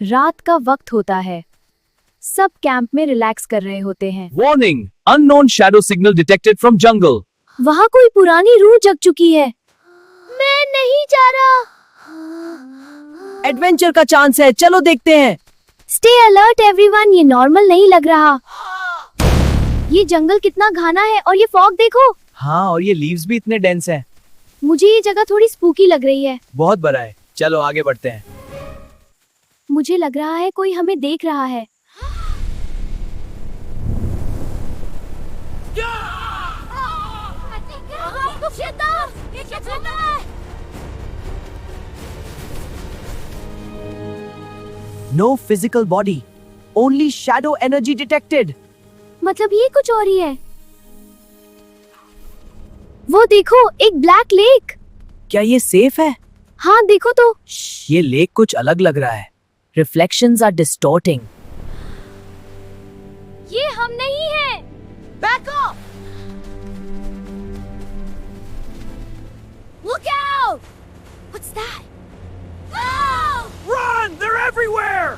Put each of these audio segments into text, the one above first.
रात का वक्त होता है। सब कैंप में रिलैक्स कर रहे होते हैं। Warning! Unknown shadow signal detected from jungle. वहाँ कोई पुरानी रूह जग चुकी है। मैं नहीं जा रहा। एडवेंचर का चांस है, चलो देखते हैं। स्टे अलर्ट एवरीवन, ये नॉर्मल नहीं लग रहा। ये जंगल कितना घना है और ये फॉग देखो। हाँ, और ये लीव्स भी इतने डेंस हैं। मुझे ये जगह थोड़ी स्पूकी लग रही है। बहुत बड़ा है, चलो आगे बढ़ते हैं। मुझे लग रहा है कोई हमें देख रहा है। No physical body, only shadow energy detected. मतलब ये कुछ और ही है। वो देखो, एक ब्लैक लेक। क्या ये सेफ है? हाँ देखो तो। ये लेक कुछ अलग लग रहा है। Reflections are distorting. ये हम नहीं है। Back off! Look out! What's that? Oh! Run! They're everywhere!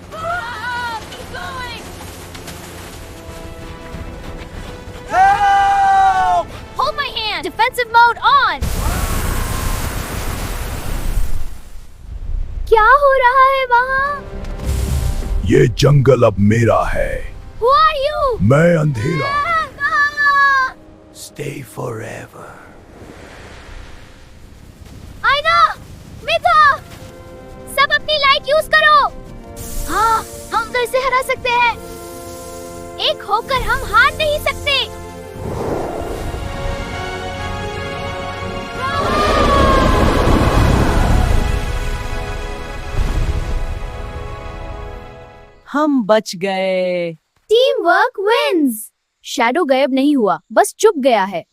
Keep going! Help! Hold my hand. Defensive mode on. क्या हो रहा है वहाँ? ये जंगल अब मेरा है। Who are you? मैं अंधेरा। Ah! Stay forever. आईना, मिथा, सब अपनी लाइट यूज करो। हाँ, हम तो इसे हरा सकते हैं। एक होकर हम हार नहीं सकते। हम बच गए। Team work wins. शैडो गायब नहीं हुआ, बस चुप गया है।